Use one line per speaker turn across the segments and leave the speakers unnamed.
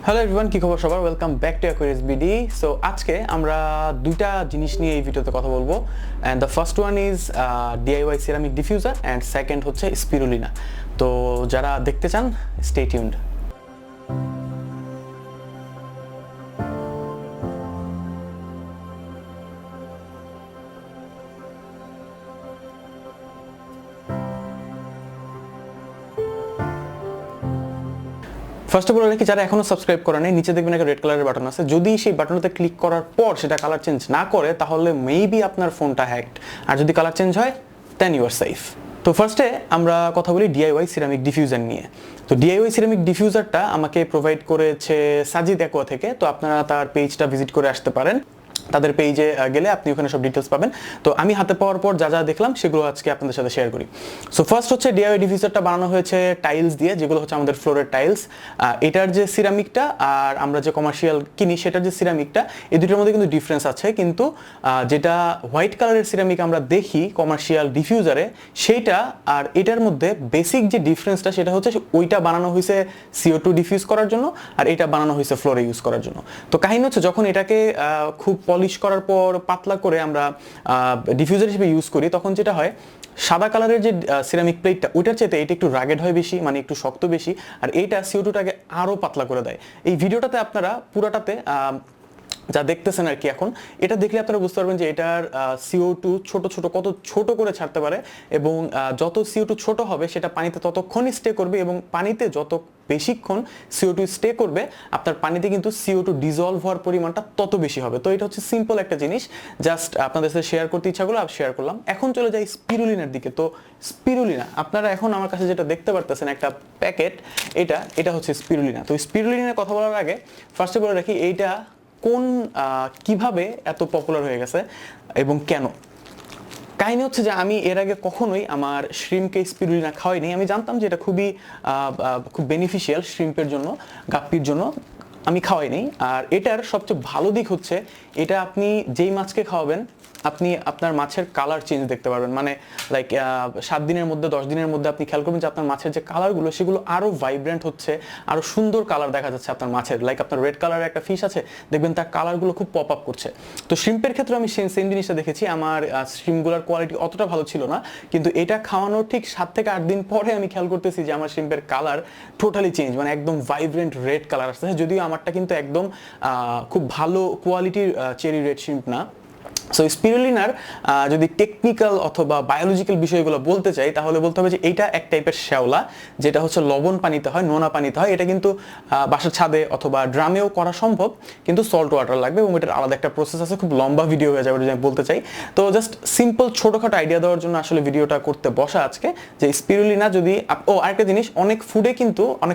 Hello everyone, কি খবর সবার? Welcome back to Aquarius BD. So আজকে আমরা দুইটা জিনিস নিয়ে এই ভিডিওতে কথা বলবো। And the first one is DIY ceramic diffuser and second হচ্ছে স্পিরুলিনা। তো যারা দেখতে চান, stay tuned. First of all রেখে যারা এখনো সাবস্ক্রাইব করে নেই, নিচে দেখবেন একটা রেড কালারের বাটন আছে। যদি সেই বাটনটাতে ক্লিক করার পর সেটা কালার চেঞ্জ না করে, তাহলে মেবি আপনার ফোনটা হ্যাকড। আর যদি কালার চেঞ্জ হয়, দেন ইউ আর সেফ। তো ফার্স্টে আমরা কথা বলি ডিআইওয়াই সিরামিক ডিফিউজার নিয়ে। তো ডিআইওয়াই সিরামিক ডিফিউজারটা আমাকে প্রোভাইড করেছে সাজিদ অ্যাকোয়া থেকে। তো আপনারা তার পেজটা ভিজিট করে আসতে পারেন। তাদের পেজে গেলে আপনি ওখানে সব ডিটেলস পাবেন। তো আমি হাতে পাওয়ার পর যা যা দেখলাম সেগুলো আজকে আপনাদের সাথে শেয়ার করি। সো ফার্স্ট হচ্ছে ডিআইওয়াই ডিফিউজারটা বানানো হয়েছে টাইলস দিয়ে, যেগুলো হচ্ছে আমাদের ফ্লোরের টাইলস। এটার যে সিরামিকটা আর আমরা যে কমার্শিয়াল কিনি সেটার যে সিরামিকটা, এই দুটোর মধ্যে কিন্তু ডিফারেন্স আছে। কিন্তু যেটা হোয়াইট কালারের সিরামিক আমরা দেখি কমার্শিয়াল ডিফিউজারে, সেইটা আর এটার মধ্যে বেসিক যে ডিফারেন্সটা সেটা হচ্ছে ওইটা বানানো হয়েছে CO2 ডিফিউজ করার জন্য, আর এটা বানানো হয়েছে ফ্লোরে ইউজ করার জন্য। তো কাহিনী হচ্ছে যখন এটাকে খুব পলিশ করার পর পাতলা করে আমরা ডিফিউজার হিসেবে ইউজ করি, তখন যেটা হয় সাদা কালারের যে সিরামিক প্লেটটা ওইটার চাইতে এটা একটু রাগেড হয় বেশি, মানে একটু শক্ত বেশি, আর এইটা CO2টাকে আরও পাতলা করে দেয়। এই ভিডিওটাতে আপনারা পুরাটাতে যা দেখতেছেন আর কি, এখন এটা দেখলে আপনারা বুঝতে পারবেন যে এটার CO2 ছোট ছোট কত ছোট করে ছাড়তে পারে, এবং যত CO2 ছোট হবে সেটা পানিতে ততক্ষণই স্টে করবে, এবং পানিতে যত বেশিক্ষণ CO2 স্টে করবে আপনার পানিতে কিন্তু CO2 ডিজলভ হওয়ার পরিমাণটা তত বেশি হবে। তো এটা হচ্ছে সিম্পল একটা জিনিস, জাস্ট আপনাদের সাথে শেয়ার করতে ইচ্ছা করলো আর শেয়ার করলাম। এখন চলে যাই স্পিরুলিনার দিকে। তো স্পিরুলিনা আপনারা এখন আমার কাছে যেটা দেখতে পারতেছেন একটা প্যাকেট, এটা হচ্ছে স্পিরুলিনা। তো স্পিরুলিনার কথা বলার আগে ফার্স্টে বলে রাখি এইটা কিভাবে এত পপুলার হয়ে গেছে এবং কেন। কাহিনী হচ্ছে যে আমি এর আগে কখনোই আমার শ্রিম্পকে স্পিরুলিনা খাওয়াইনি। আমি জানতাম যে এটা খুব বেনিফিশিয়াল শ্রিম্পের জন্য, গাপ্পির জন্য, আমি খাওয়াইনি। আর এটার সবচেয়ে ভালো দিক হচ্ছে এটা আপনি যেই মাছকে খাওয়াবেন আপনি আপনার মাছের কালার চেঞ্জ দেখতে পারবেন। মানে লাইক 7 দিনের মধ্যে 10 দিনের মধ্যে আপনি খেয়াল করবেন যে আপনার মাছের যে কালারগুলো সেগুলো আরও ভাইব্রেন্ট হচ্ছে, আরও সুন্দর কালার দেখা যাচ্ছে আপনার মাছের। লাইক আপনার রেড কালারের একটা ফিশ আছে, দেখবেন তার কালারগুলো খুব পপ আপ করছে। তো শ্রিম্পের ক্ষেত্রে আমি সেম জিনিসটা দেখেছি। আমার শ্রিম্পগুলোর কোয়ালিটি অতটা ভালো ছিল না, কিন্তু এটা খাওয়ানোর ঠিক 7 থেকে 8 দিন পরে আমি খেয়াল করতেছি যে আমার শ্রিম্পের কালার টোটালি চেঞ্জ, মানে একদম ভাইব্রেন্ট রেড কালার আসছে। যদিও আমারটা কিন্তু একদম খুব ভালো কোয়ালিটির চেরি রেড শ্রিম্প না। সো স্পিরুলিনার যদি টেকনিক্যাল অথবা বায়োলজিক্যাল বিষয়গুলো বলতে চাই, তাহলে বলতে হবে যে এইটা এক টাইপের শ্যাওলা, যেটা হচ্ছে লবণ পানিতে হয়, নোনা পানিতে হয়। এটা কিন্তু বাসার ছাদে অথবা ড্রামেও করা সম্ভব, কিন্তু সল্ট ওয়াটার লাগবে, এবং এটার আলাদা একটা প্রসেস আছে। খুব লম্বা ভিডিও হয়ে যাবে যদি আমি বলতে চাই। তো জাস্ট সিম্পল ছোটোখাটো আইডিয়া দেওয়ার জন্য আসলে ভিডিওটা করতে বসা আজকে, যে স্পিরুলিনা যদি আরেকটা জিনিস, অনেক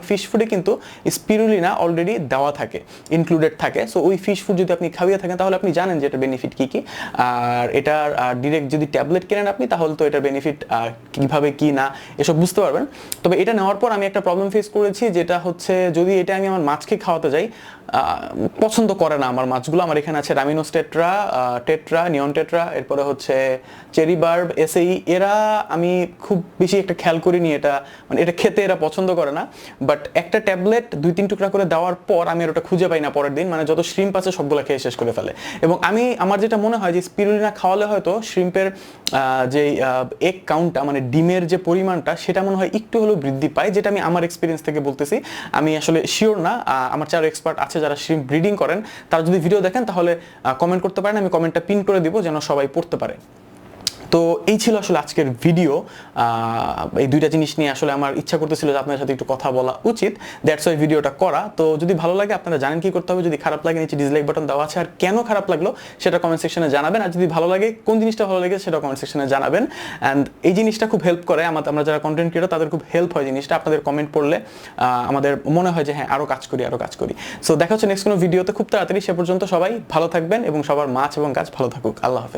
ফিশ ফুডে কিন্তু স্পিরুলিনা অলরেডি দেওয়া থাকে, ইনক্লুডেড থাকে। সো ওই ফিশ ফুড যদি আপনি খাইয়ে থাকেন তাহলে আপনি জানেন যে এটা বেনিফিট কী কী। আর এটার ডিরেক্ট যদি ট্যাবলেট কেনেন আপনি, তাহলে তো এটার বেনিফিট কিভাবে কি না এসব বুঝতে পারবেন। তবে এটা নেওয়ার পর আমি একটা প্রবলেম ফেস করেছি, যেটা হচ্ছে যদি এটা আমি আমার মাছকে খাওয়াতে যাই, পছন্দ করে না আমার মাছগুলো। আমার এখানে আছে রামিনোস টেট্রা, নিয়ন টেট্রা, এরপরে হচ্ছে চেরি বার্ব, এসএই। এরা আমি খুব বেশি একটা খেয়াল করিনি, মানে এটা খেতে এরা পছন্দ করে না। বাট একটা ট্যাবলেট 2-3 টুকরা করে দেওয়ার পর আমি আর ওটা খুঁজে পাই না পরের দিন, মানে যত শ্রিম্প আছে সবগুলো খেয়ে শেষ করে ফেলে। এবং আমার যেটা মনে হয় যে স্পিরুলিনা খাওয়ালে হয়তো শ্রিম্পের যে এগ কাউন্টটা, মানে ডিমের যে পরিমাণটা, সেটা মনে হয় একটু হলেও বৃদ্ধি পায়, যেটা আমি আমার এক্সপিরিয়েন্স থেকে বলতেছি। আমি আসলে শিওর না, আমার চারো এক্সপার্ট আছে যারা শ্রিম্প ব্রিডিং করেন, তারা যদি ভিডিও দেখেন তাহলে কমেন্ট করতে পারেন, আমি কমেন্টটা পিন করে দিব যেন সবাই পড়তে পারে। তো এই ছিল আসলে আজকের ভিডিও। এই দুইটা জিনিস নিয়ে আসলে আমার ইচ্ছা করতেছিল যে আপনার সাথে একটু কথা বলা উচিত, দ্যাটস ওয়াই ভিডিওটা করা। তো যদি ভালো লাগে আপনারা জানেন কি করতে হবে, যদি খারাপ লাগে নিচে ডিসলাইক বাটন দেওয়া আছে, আর কেন খারাপ লাগলো সেটা কমেন্ট সেকশনে জানাবেন। আর যদি ভালো লাগে, কোন জিনিসটা ভালো লাগে সেটা কমেন্ট সেকশনে জানাবেন। অ্যান্ড এই জিনিসটা খুব হেল্প করে আমরা যারা কন্টেন্ট ক্রিয়েটর, তাদের খুব হেল্প হয় জিনিসটা। আপনাদের কমেন্ট পড়লে আমাদের মনে হয় যে হ্যাঁ আরও কাজ করি। সো দেখা হচ্ছে নেক্সট কোনো ভিডিওতে খুব তাড়াতাড়ি। সে পর্যন্ত সবাই ভালো থাকবেন এবং সবার মাছ এবং গাছ ভালো থাকুক। আল্লাহ হাফেজ।